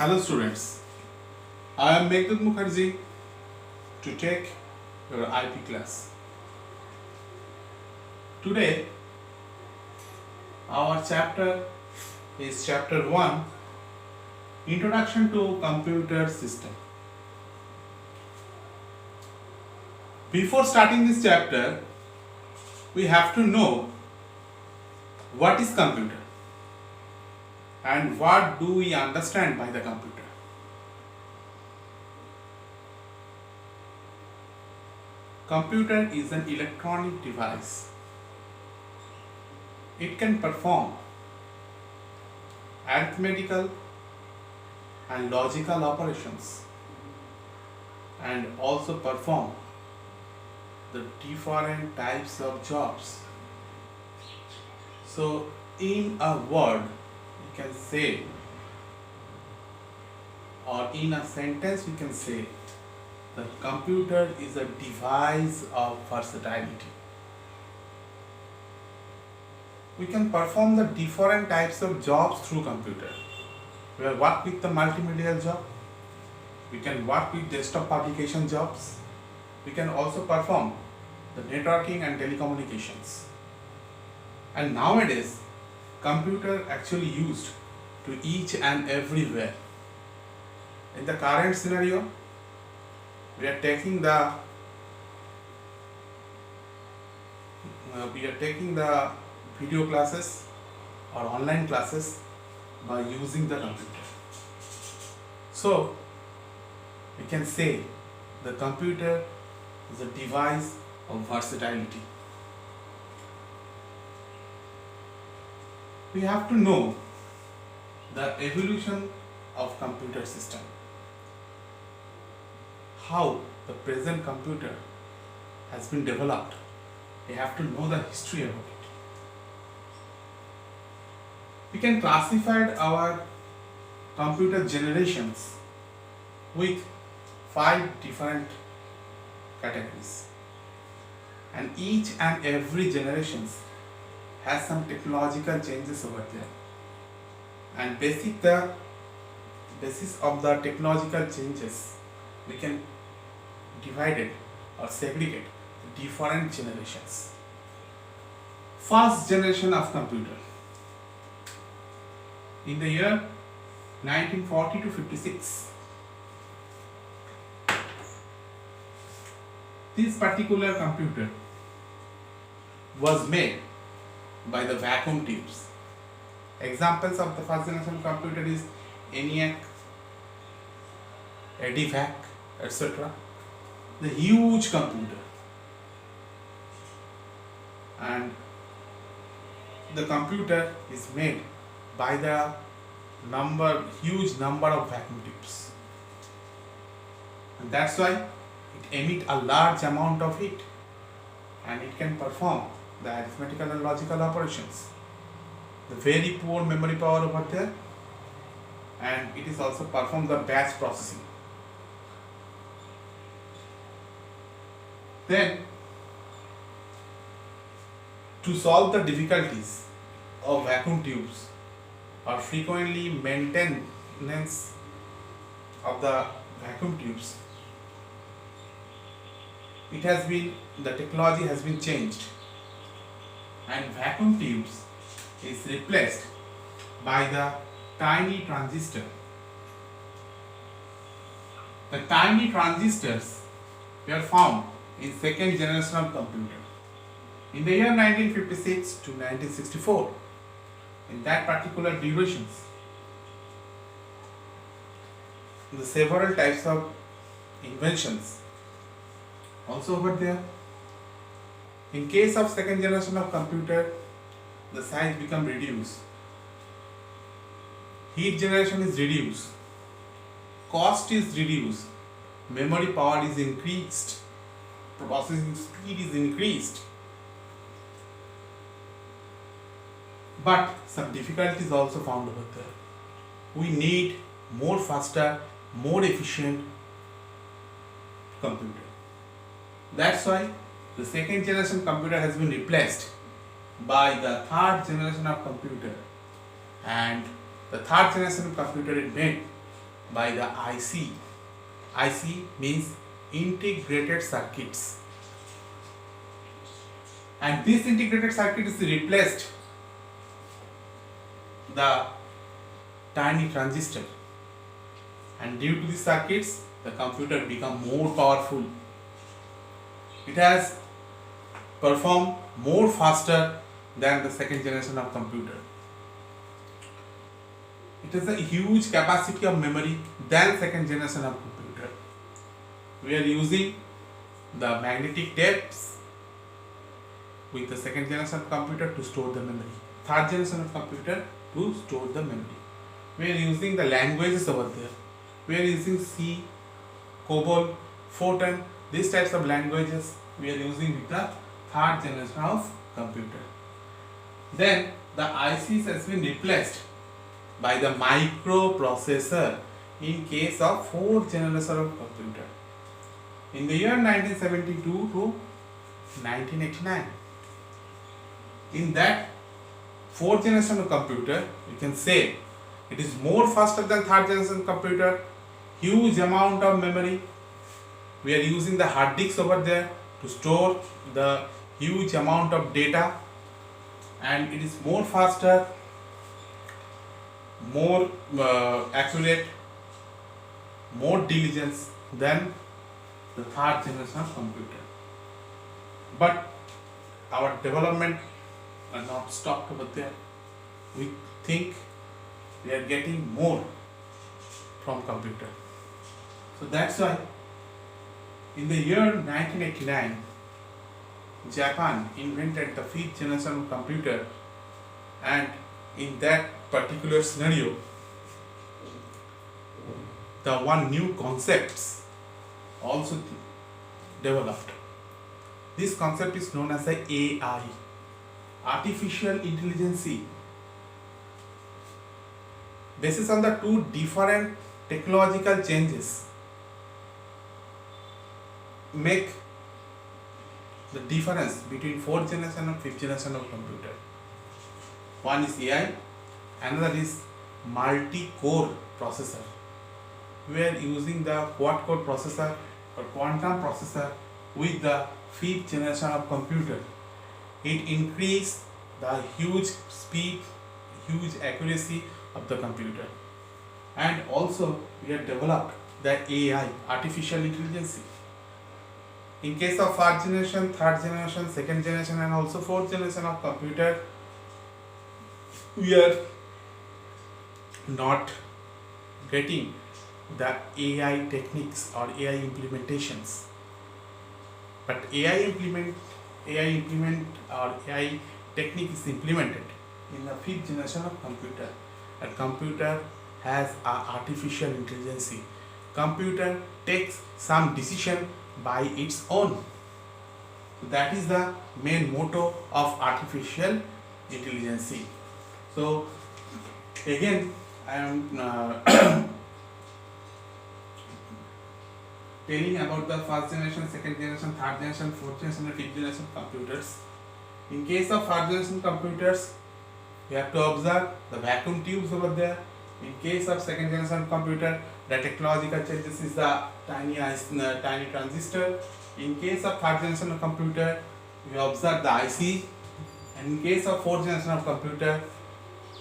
Hello students, I am Meghdad Mukherjee to take your IP class. Today our chapter is chapter 1, Introduction to Computer System. Before starting this chapter, we have to know what is computer and what do we understand by the computer. Computer is an electronic device. It can perform arithmetical and logical operations and also perform the different types of jobs. So in a word, you can say, or in a sentence we can say, the computer is a device of versatility. We can perform the different types of jobs through computer. We will work with the multimedia job. We can work with desktop publication jobs. We can also perform the networking and telecommunications. And nowadays, computer actually used to each and everywhere. In the current scenario, we are taking the video classes or online classes by using the computer. So we can say the computer is a device of versatility. We have to know the evolution of computer system, how the present computer has been developed. We have to know the history about it. We can classify our computer generations with 5 different categories, and each and every generation has some technological changes over there, and the basis of the technological changes we can divide it or segregate different generations. First generation of computer. In the year 1940 to 56, this particular computer was made by the vacuum tubes. Examples of the first generation computer is ENIAC, EDIVAC, etc. The huge computer, and the computer is made by the huge number of vacuum tubes, and that's why it emits a large amount of heat, and it can perform the arithmetical and logical operations. The very poor memory power over there, and it is also perform the batch processing. Then, to solve the difficulties of vacuum tubes or frequently maintenance of the vacuum tubes, the technology has been changed, and vacuum tubes is replaced by the tiny transistor. The tiny transistors were found in second generation of computer in the year 1956 to 1964. In that particular durations, the several types of inventions also over there. In case of second generation of computer, the size become reduced, heat generation is reduced, cost is reduced, memory power is increased, processing speed is increased. But some difficulties also found over there. We need more faster, more efficient computer. That's why the second generation computer has been replaced by the third generation of computer, and the third generation computer is made by the IC. IC means integrated circuits. And this integrated circuit is replaced the tiny transistor. And due to these circuits, the computer become more powerful. It has performed more faster than the second generation of computer. It has a huge capacity of memory than second generation of computer. We are using the magnetic tapes with the second generation of computer to store the memory. Third generation of computer to store the memory. We are using the languages over there. We are using C, COBOL, Fortran, these types of languages we are using with the third generation of computer. Then the ICs has been replaced by the microprocessor in case of fourth generation of computer in the year 1972 to 1989. In that fourth generation of computer, you can say it is more faster than third generation computer, huge amount of memory. We are using the hard disks over there to store the huge amount of data, and it is more faster, more accurate, more diligence than the third generation of computer. But our development are not stopped over there. We think we are getting more from computer. So that's why in the year 1989, Japan invented the fifth generation of computer, and in that particular scenario, the one new concepts also developed. This concept is known as the AI, artificial intelligence. Basis on the two different technological changes make the difference between fourth generation and fifth generation of computer. One is AI, another is multi-core processor. We are using the quad-core processor or quantum processor with the fifth generation of computer. It increased the huge speed, huge accuracy of the computer. And also we have developed the AI, artificial intelligence. In case of fourth generation, third generation, second generation and also fourth generation of computer, we are not getting the AI techniques or AI implementations. But AI implement or AI technique is implemented in the fifth generation of computer. A computer has artificial intelligence. Computer takes some decision by its own. That is the main motto of artificial intelligence. So again, I am telling about the first generation, second generation, third generation, fourth generation and fifth generation computers. In case of first generation computers, you have to observe the vacuum tubes over there. In case of second generation computer, the technological changes is the tiny transistor. In case of third generation of computer, we observe the IC. And in case of fourth generation of computer,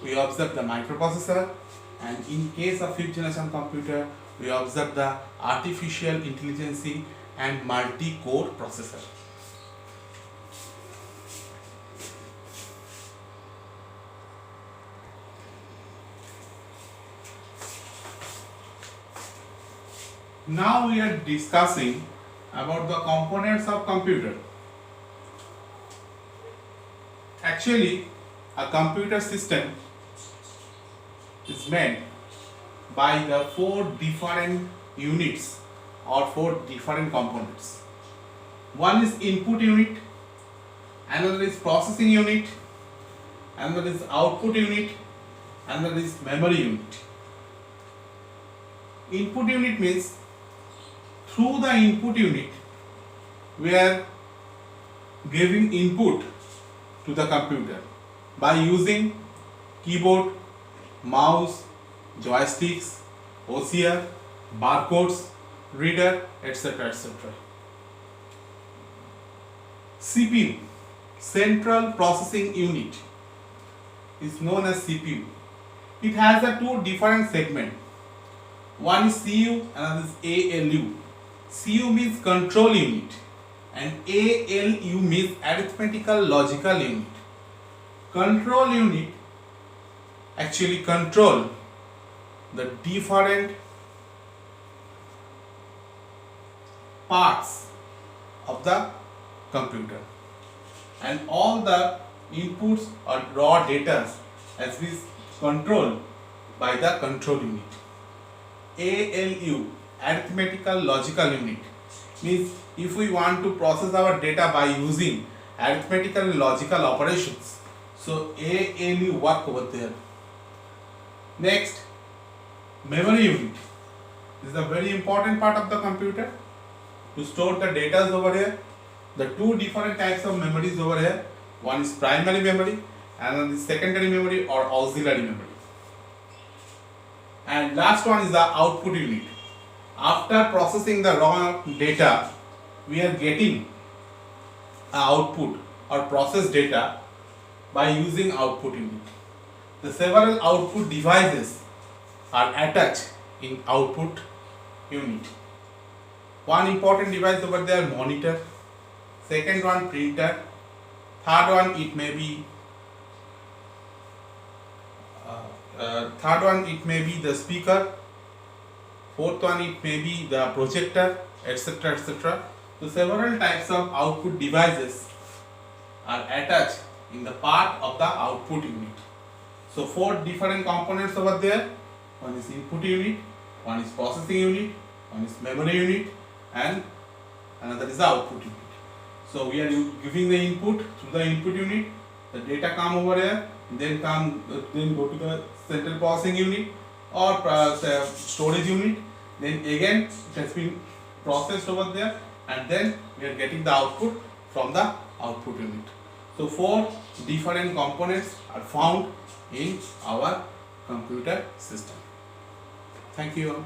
we observe the microprocessor. And in case of fifth generation computer, we observe the artificial intelligence and multi-core processor. Now we are discussing about the components of computer. Actually, a computer system is made by the four different units or four different components. One is input unit, another is processing unit, another is output unit, another is memory unit. Input unit means through the input unit we are giving input to the computer by using keyboard, mouse, joysticks OCR, barcodes, reader, etc. etc. CPU, Central Processing Unit, is known as CPU. It has a two different segments. One is CU, another is ALU. CU means control unit and ALU means arithmetical logical unit. Control unit actually control the different parts of the computer, and all the inputs or raw data as is controlled by the control unit. ALU, arithmetical logical unit, means if we want to process our data by using arithmetical and logical operations, so ALU work over there. Next, memory unit. This is a very important part of the computer to store the data over here. The two different types of memories over here. One is primary memory and another is secondary memory or auxiliary memory. And last one is the output unit. After processing the raw data, we are getting output or processed data by using output unit. The several output devices are attached in output unit. One important device over there, monitor. Second one, printer. Third one, it may be the speaker. Fourth one, it may be the projector, etc. etc. So several types of output devices are attached in the part of the output unit. So four different components over there. One is input unit, one is processing unit, one is memory unit, and another is the output unit. So we are giving the input through the input unit. The data come over here, then go to the central processing unit or storage unit. Then again it has been processed over there, and then we are getting the output from the output unit. So four different components are found in our computer system. Thank you.